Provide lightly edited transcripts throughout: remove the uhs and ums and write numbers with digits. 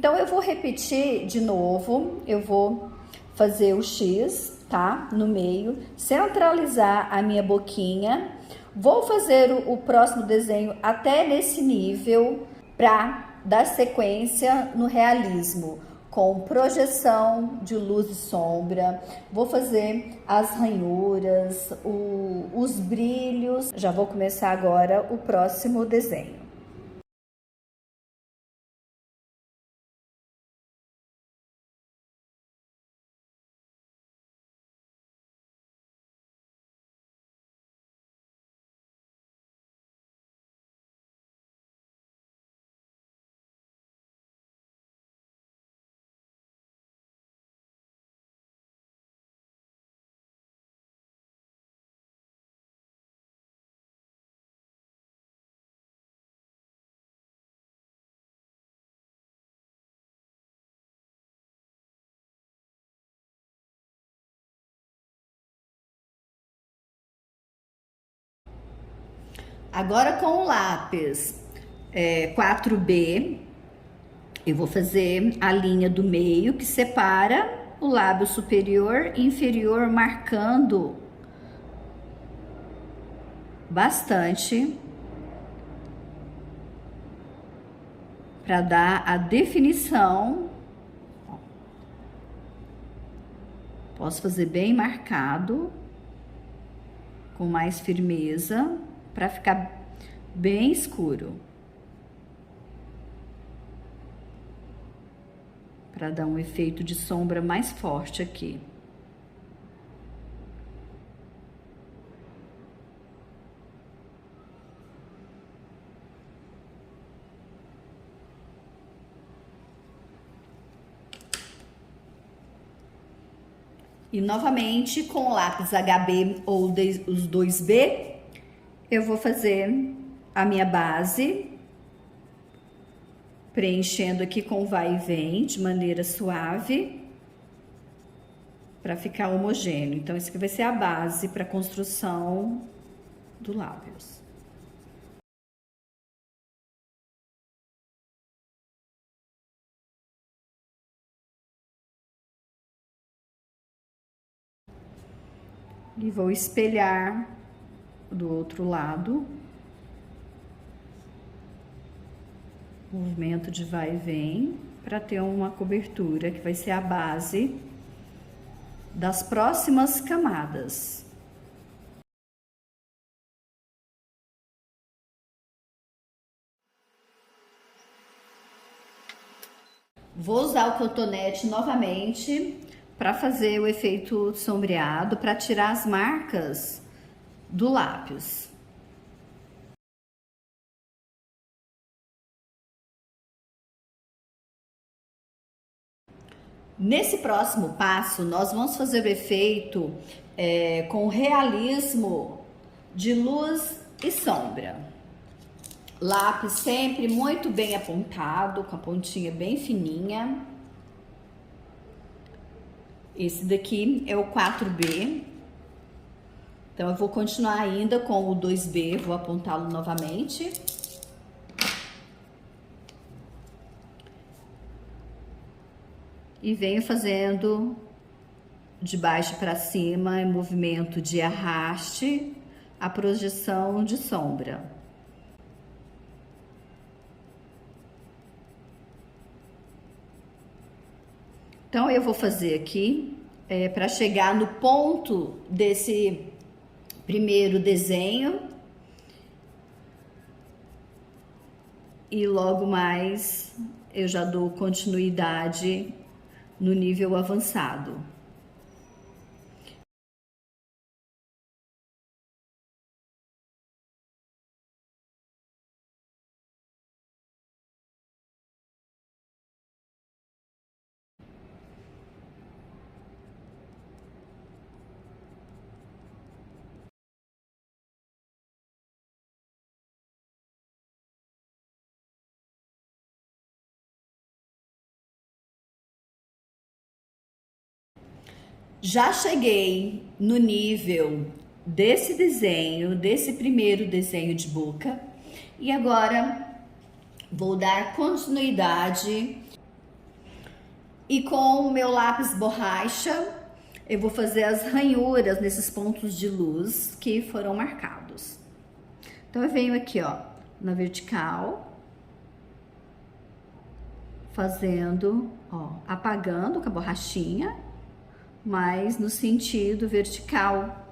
Então eu vou repetir de novo, eu vou fazer o X, tá? No meio, centralizar a minha boquinha. Vou fazer o próximo desenho até nesse nível para dar sequência no realismo, com projeção de luz e sombra. Vou fazer as ranhuras, os brilhos. Já vou começar agora o próximo desenho. Agora com o lápis 4B, eu vou fazer a linha do meio que separa o lábio superior e inferior, marcando bastante para dar a definição. Posso fazer bem marcado, com mais firmeza, para ficar bem escuro. Para dar um efeito de sombra mais forte aqui. E novamente com o lápis HB ou os 2B, eu vou fazer a minha base, preenchendo aqui com vai e vem de maneira suave, para ficar homogêneo. Então, isso aqui vai ser a base para a construção do lábios. E vou espelhar do outro lado. Movimento de vai e vem, para ter uma cobertura que vai ser a base das próximas camadas. Vou usar o cotonete novamente para fazer o efeito sombreado, para tirar as marcas do lápis. Nesse próximo passo, nós vamos fazer o efeito com realismo de luz e sombra. Lápis sempre muito bem apontado, com a pontinha bem fininha. Esse daqui é o 4B. Então, eu vou continuar ainda com o 2B, vou apontá-lo novamente. E venho fazendo de baixo para cima, em movimento de arraste, a projeção de sombra. Então, eu vou fazer aqui, para chegar no ponto desse primeiro desenho. E logo mais eu já dou continuidade no nível avançado. Já cheguei no nível desse desenho, desse primeiro desenho de boca, e agora vou dar continuidade E com o meu lápis borracha, eu vou fazer as ranhuras nesses pontos de luz que foram marcados. Então, eu venho aqui, ó, na vertical, fazendo, ó, apagando com a borrachinha, mas no sentido vertical.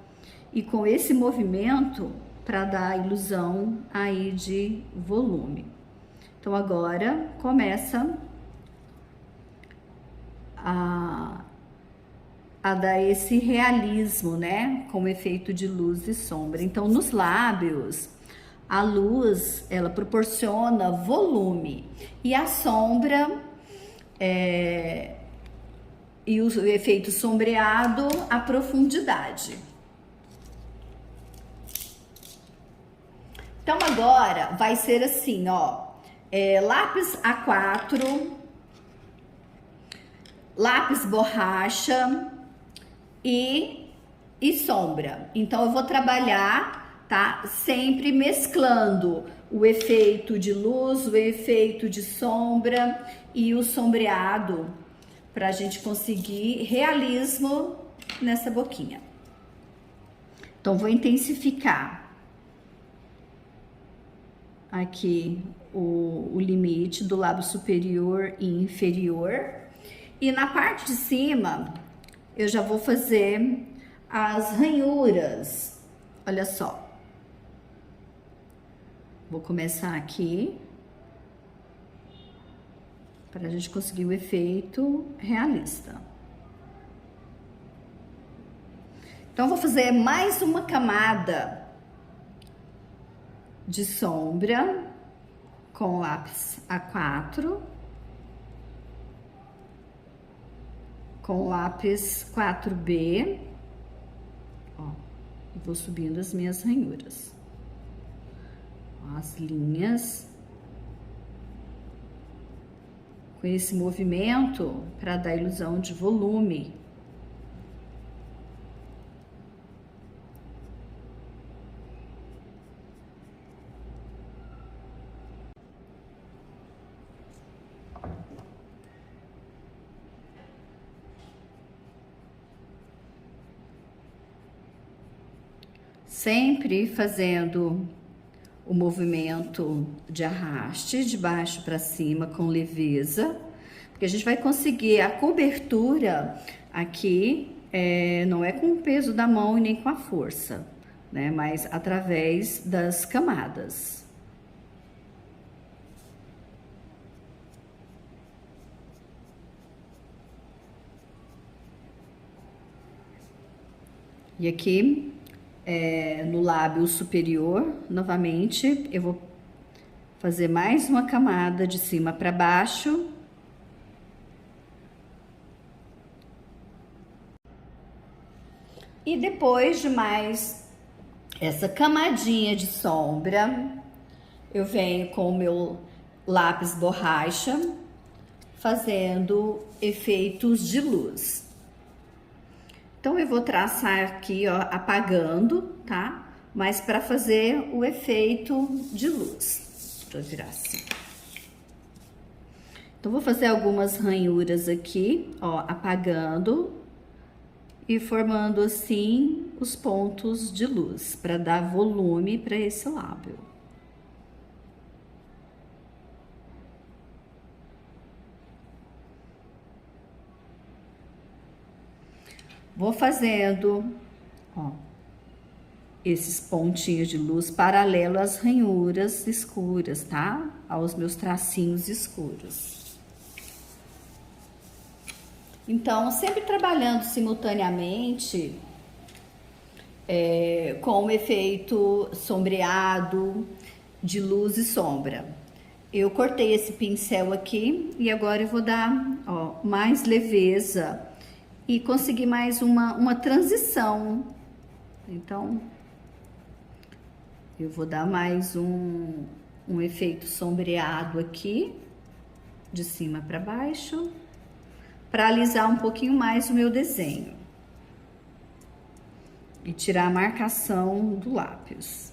E com esse movimento, para dar a ilusão aí de volume. Então, agora começa a dar esse realismo, né? Com o efeito de luz e sombra. Então, nos lábios, a luz, ela proporciona volume. E a sombra, e o efeito sombreado, a profundidade. Então, agora vai ser assim, ó. Lápis A4, lápis borracha e sombra. Então, eu vou trabalhar, tá? Sempre mesclando o efeito de luz, o efeito de sombra e o sombreado, pra gente conseguir realismo nessa boquinha. Então, vou intensificar aqui o limite do lábio superior e inferior. E na parte de cima, eu já vou fazer as ranhuras. Olha só. Vou começar aqui, para a gente conseguir o efeito realista. Então, vou fazer mais uma camada de sombra com lápis A4, com lápis 4B, ó, e vou subindo as minhas ranhuras, ó, as linhas, com esse movimento para dar ilusão de volume. Sempre fazendo o movimento de arraste de baixo para cima com leveza, porque a gente vai conseguir a cobertura aqui, não é com o peso da mão e nem com a força, né? Mas através das camadas. E aqui, no lábio superior, novamente, eu vou fazer mais uma camada de cima para baixo. E depois de mais essa camadinha de sombra, eu venho com o meu lápis borracha, fazendo efeitos de luz. Então, eu vou traçar aqui, ó, apagando, tá? Mas para fazer o efeito de luz. Deixa eu virar assim. Então, vou fazer algumas ranhuras aqui, ó, apagando e formando assim os pontos de luz, para dar volume para esse lábio. Vou fazendo, ó, esses pontinhos de luz paralelo às ranhuras escuras, tá? Aos meus tracinhos escuros. Então, sempre trabalhando simultaneamente com o efeito sombreado de luz e sombra. Eu cortei esse pincel aqui e agora eu vou dar, ó, mais leveza e conseguir mais uma transição. Então, eu vou dar mais um efeito sombreado aqui, de cima para baixo, para alisar um pouquinho mais o meu desenho e tirar a marcação do lápis.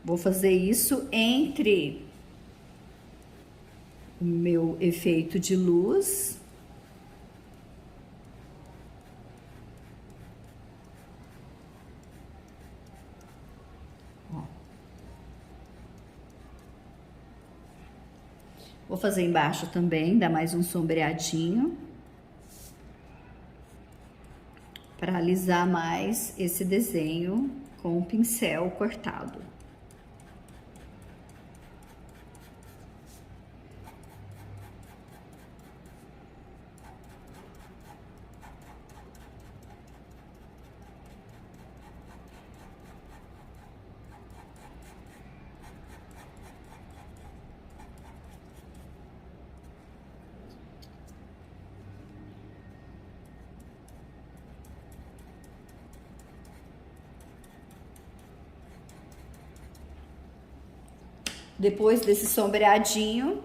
Vou fazer isso entre o meu efeito de luz. Ó. Vou fazer embaixo também, dar mais um sombreadinho. Para alisar mais esse desenho com o pincel cortado. Depois desse sombreadinho,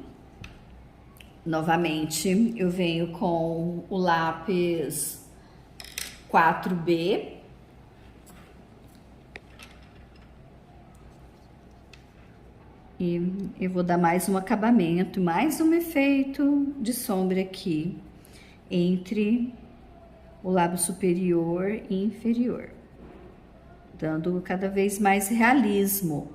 novamente eu venho com o lápis 4B. E eu vou dar mais um acabamento, mais um efeito de sombra aqui, entre o lábio superior e inferior, dando cada vez mais realismo.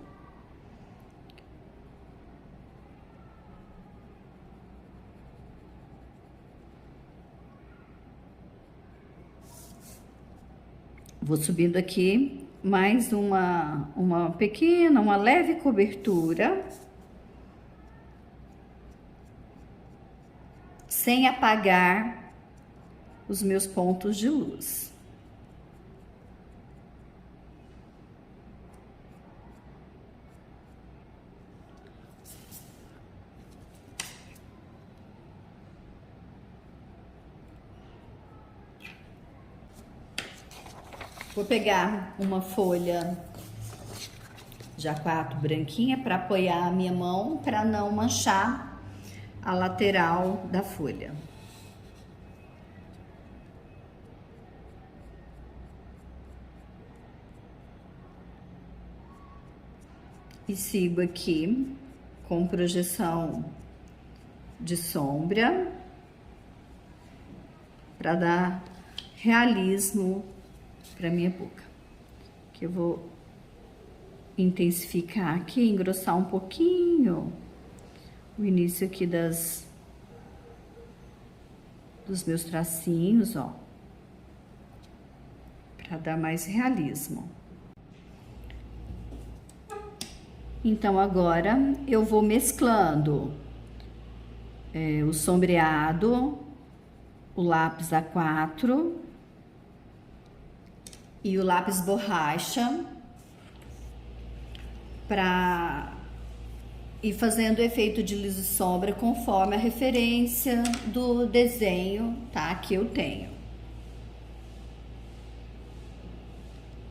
Vou subindo aqui mais uma pequena, uma leve cobertura, sem apagar os meus pontos de luz. Vou pegar uma folha de A4 branquinha para apoiar a minha mão, para não manchar a lateral da folha. E sigo aqui com projeção de sombra para dar realismo para minha boca. Que eu vou intensificar aqui, engrossar um pouquinho o início aqui dos meus tracinhos, ó, para dar mais realismo. Então, agora eu vou mesclando o sombreado, o lápis A4 e o lápis borracha para ir fazendo o efeito de luz e sombra conforme a referência do desenho, tá? Que eu tenho.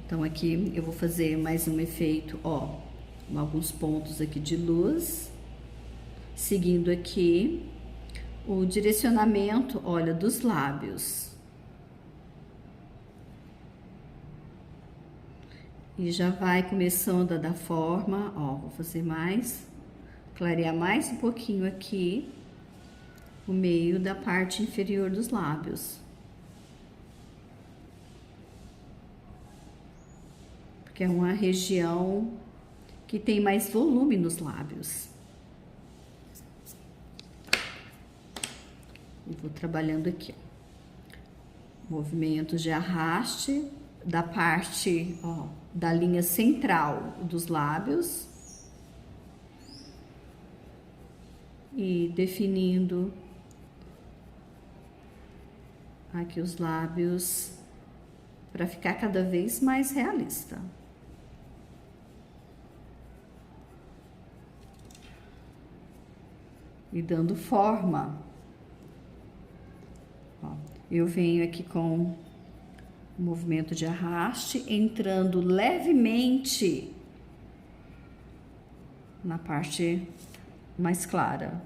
Então, aqui eu vou fazer mais um efeito, ó, alguns pontos aqui de luz, seguindo aqui o direcionamento, olha, dos lábios. E já vai começando a dar forma, ó, vou fazer mais, clarear mais um pouquinho aqui, o meio da parte inferior dos lábios. Porque é uma região que tem mais volume nos lábios. E vou trabalhando aqui, ó. Movimentos de arraste da parte, ó, da linha central dos lábios. E definindo aqui os lábios para ficar cada vez mais realista. E dando forma. Ó, eu venho aqui com o movimento de arraste, entrando levemente na parte mais clara.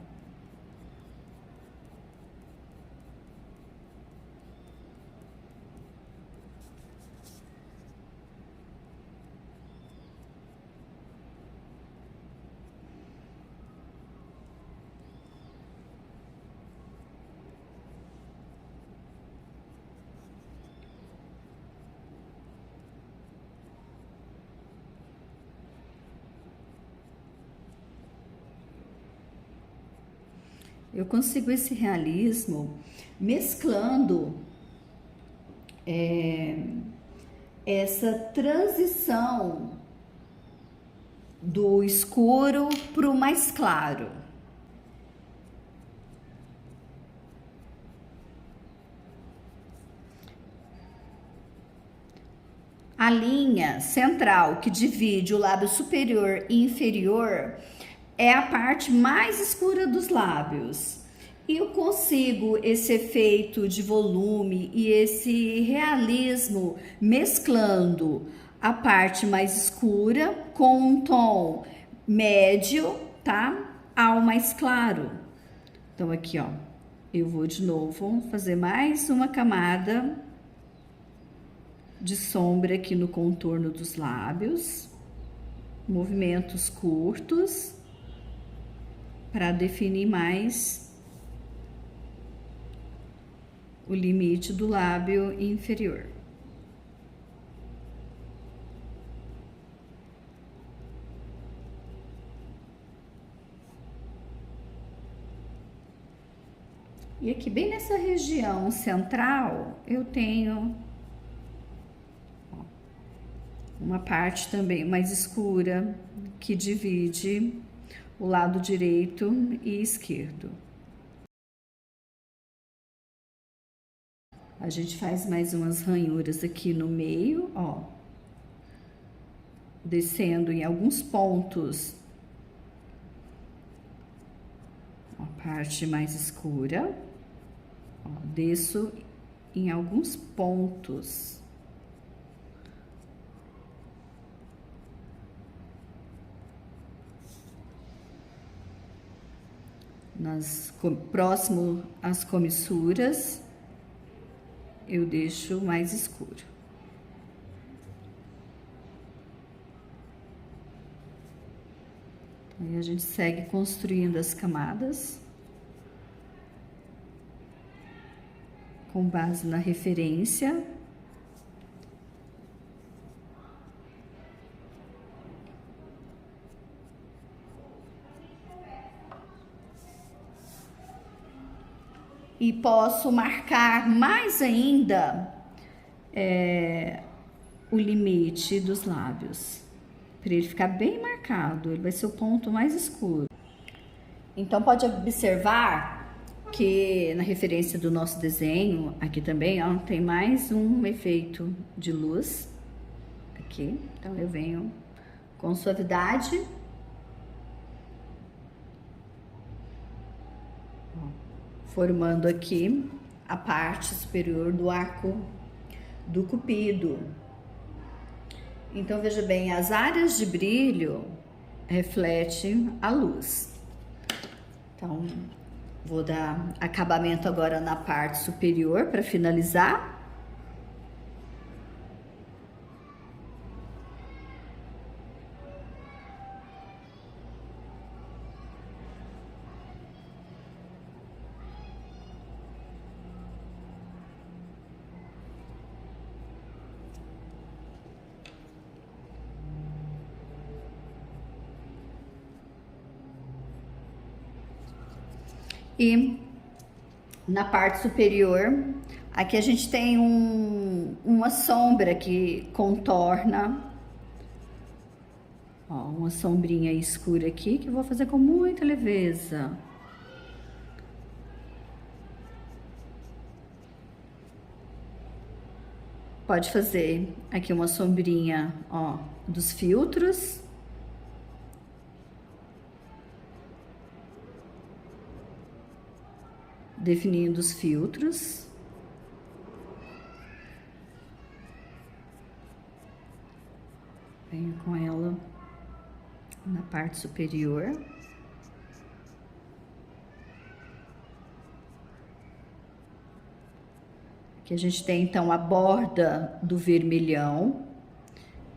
Eu consigo esse realismo mesclando essa transição do escuro para o mais claro. A linha central que divide o lábio superior e inferior é a parte mais escura dos lábios. E eu consigo esse efeito de volume e esse realismo mesclando a parte mais escura com um tom médio, tá? Ao mais claro. Então aqui, ó, eu vou de novo fazer mais uma camada de sombra aqui no contorno dos lábios, movimentos curtos, para definir mais o limite do lábio inferior. E aqui bem nessa região central, eu tenho uma parte também mais escura que divide o lado direito e esquerdo. A gente faz mais umas ranhuras aqui no meio, ó, descendo em alguns pontos a parte mais escura, ó, desço em alguns pontos. Próximo às comissuras, eu deixo mais escuro. Aí a gente segue construindo as camadas com base na referência. E posso marcar mais ainda o limite dos lábios, para ele ficar bem marcado. Ele vai ser o ponto mais escuro. Então, pode observar que na referência do nosso desenho, aqui também, ó, tem mais um efeito de luz aqui. Então, eu venho com suavidade. Formando aqui a parte superior do arco do cupido. Então, veja bem, as áreas de brilho refletem a luz. Então, vou dar acabamento agora na parte superior para finalizar. E na parte superior, aqui a gente tem uma sombra que contorna, ó, uma sombrinha escura aqui que eu vou fazer com muita leveza. Pode fazer aqui uma sombrinha, ó, dos filtros. Definindo os filtros. Venho com ela na parte superior. Aqui a gente tem, então, a borda do vermelhão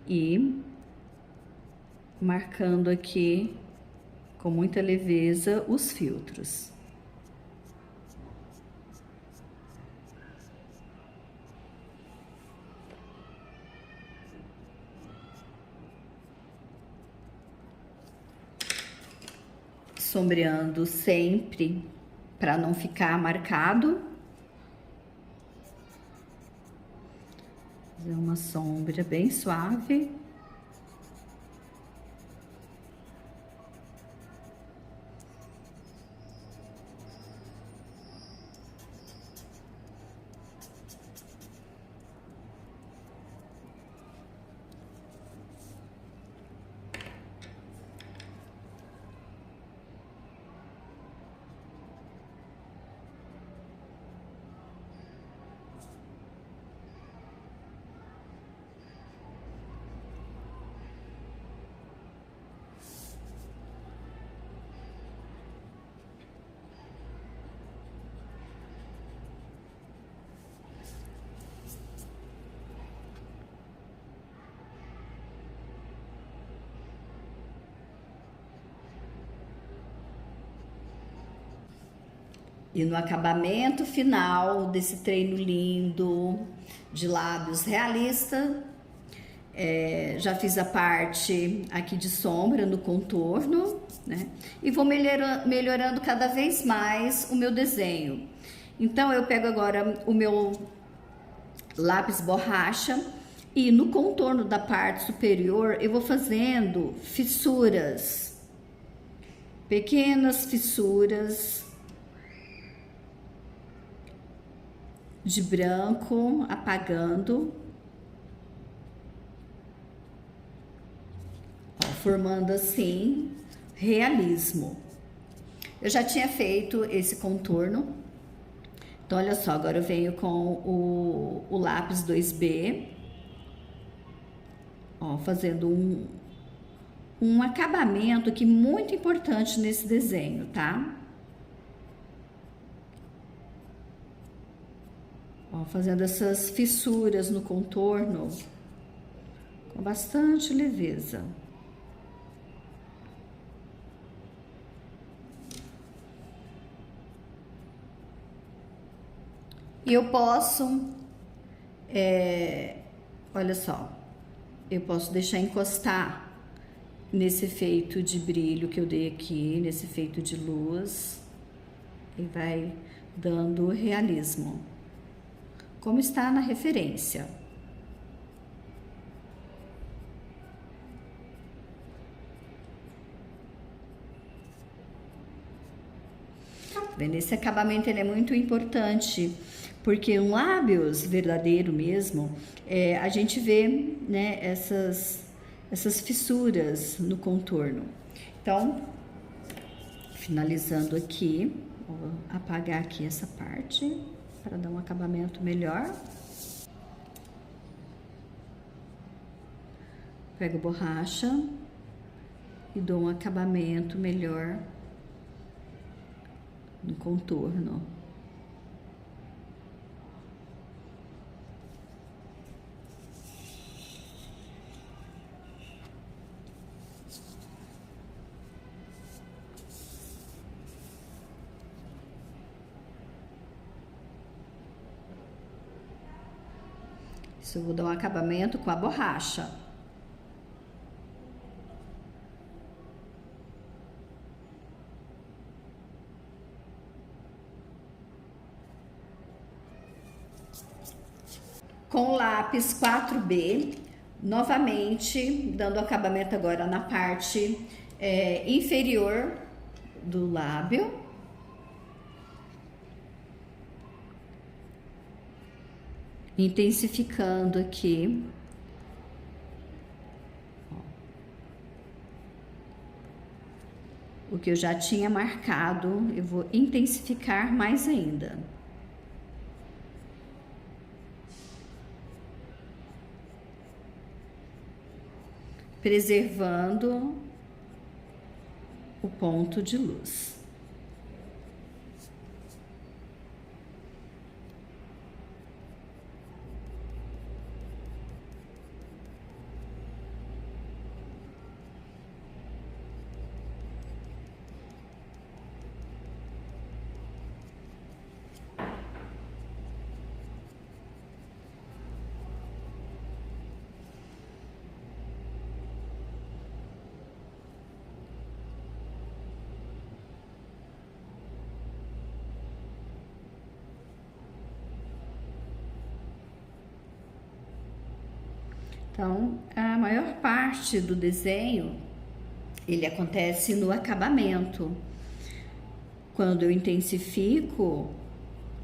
e marcando aqui com muita leveza os filtros. Sombreando sempre para não ficar marcado. Fazer uma sombra bem suave. E no acabamento final desse treino lindo de lábios realista, já fiz a parte aqui de sombra no contorno, né? E vou melhorando cada vez mais o meu desenho. Então eu pego agora o meu lápis borracha e no contorno da parte superior eu vou fazendo fissuras, pequenas fissuras de branco, apagando, ó, formando assim realismo. Eu já tinha feito esse contorno, então olha só, agora eu venho com o lápis 2B, ó, fazendo um acabamento aqui muito importante nesse desenho, tá? Ó, fazendo essas fissuras no contorno com bastante leveza. E eu posso, olha só, eu posso deixar encostar nesse efeito de brilho que eu dei aqui, nesse efeito de luz, e vai dando realismo, como está na referência. Vendo? Esse acabamento ele é muito importante, porque um lábios verdadeiro mesmo, a gente vê, né, essas fissuras no contorno. Então, finalizando aqui, vou apagar aqui essa parte para dar um acabamento melhor. Pego borracha e dou um acabamento melhor no contorno. Isso eu vou dar um acabamento com a borracha. Com o lápis 4B, novamente dando acabamento agora na parte inferior do lábio. Intensificando aqui. O que eu já tinha marcado, eu vou intensificar mais ainda. Preservando o ponto de luz. Então, a maior parte do desenho, ele acontece no acabamento. Quando eu intensifico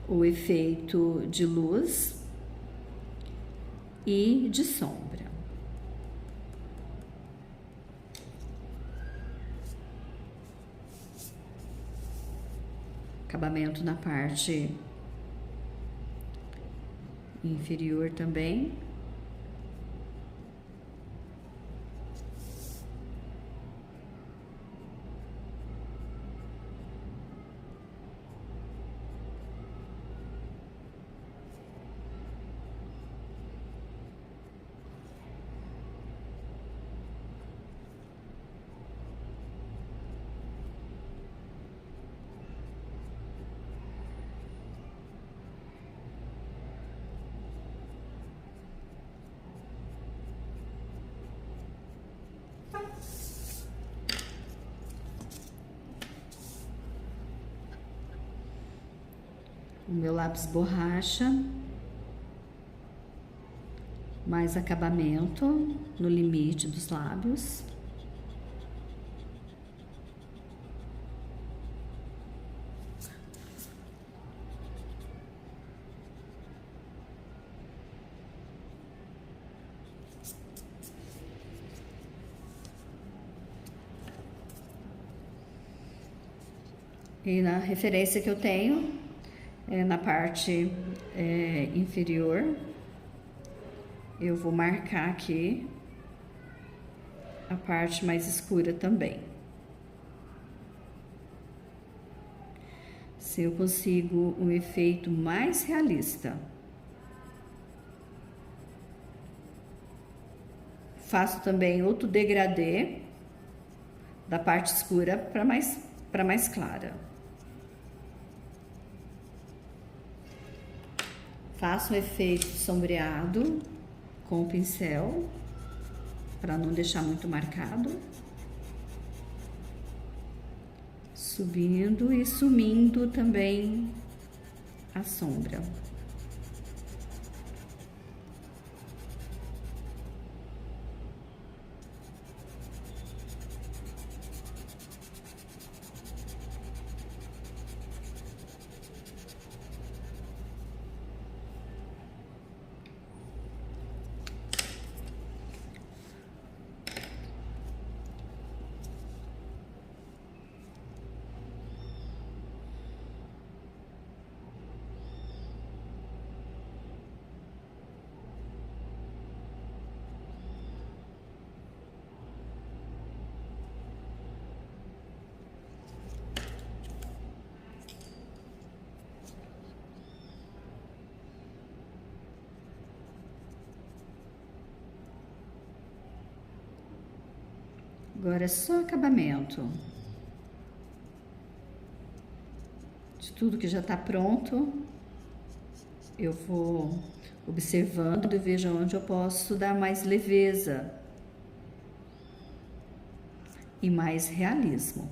o efeito de luz e de sombra. Acabamento na parte inferior também. O meu lápis borracha, mais acabamento no limite dos lábios. E na referência que eu tenho, na parte inferior, eu vou marcar aqui a parte mais escura também. Se eu consigo um efeito mais realista. Faço também outro degradê da parte escura para mais clara. Faço um efeito sombreado com o pincel, para não deixar muito marcado. Subindo e sumindo também a sombra. Agora é só acabamento de tudo que já está pronto. Eu vou observando e vejo onde eu posso dar mais leveza e mais realismo.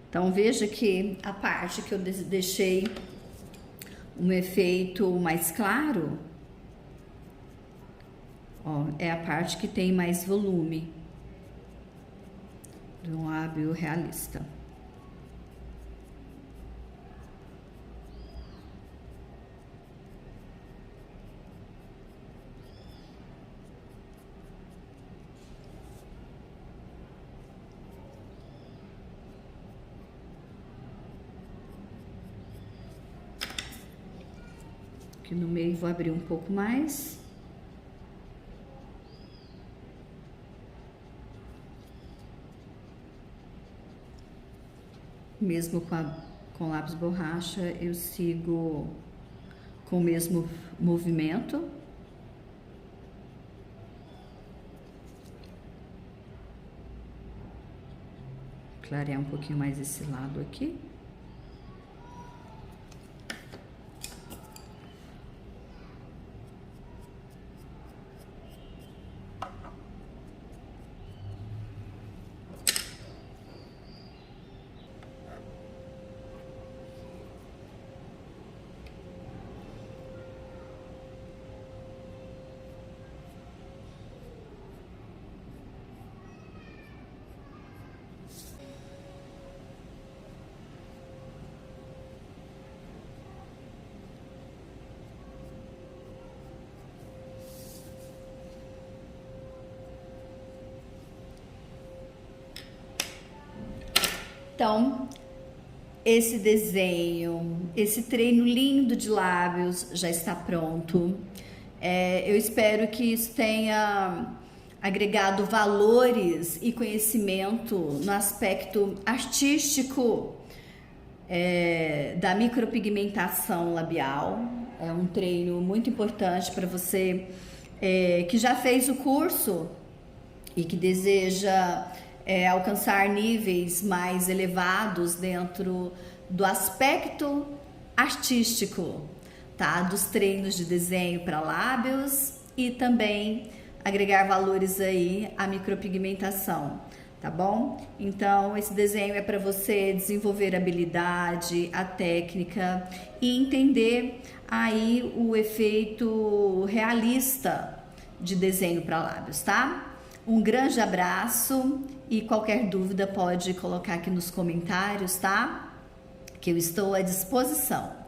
Então, veja que a parte que eu deixei um efeito mais claro, Ó, é a parte que tem mais volume do lábio realista. Aqui no meio vou abrir um pouco mais. Mesmo com lápis borracha, eu sigo com o mesmo movimento. Clarear um pouquinho mais esse lado aqui. Então, esse desenho, esse treino lindo de lábios já está pronto. Eu espero que isso tenha agregado valores e conhecimento no aspecto artístico da micropigmentação labial. É um treino muito importante para você que já fez o curso e que deseja alcançar níveis mais elevados dentro do aspecto artístico, tá? Dos treinos de desenho para lábios e também agregar valores aí à micropigmentação, tá bom? Então, esse desenho é para você desenvolver a habilidade, a técnica e entender aí o efeito realista de desenho para lábios, tá? Um grande abraço e qualquer dúvida pode colocar aqui nos comentários, tá? Que eu estou à disposição.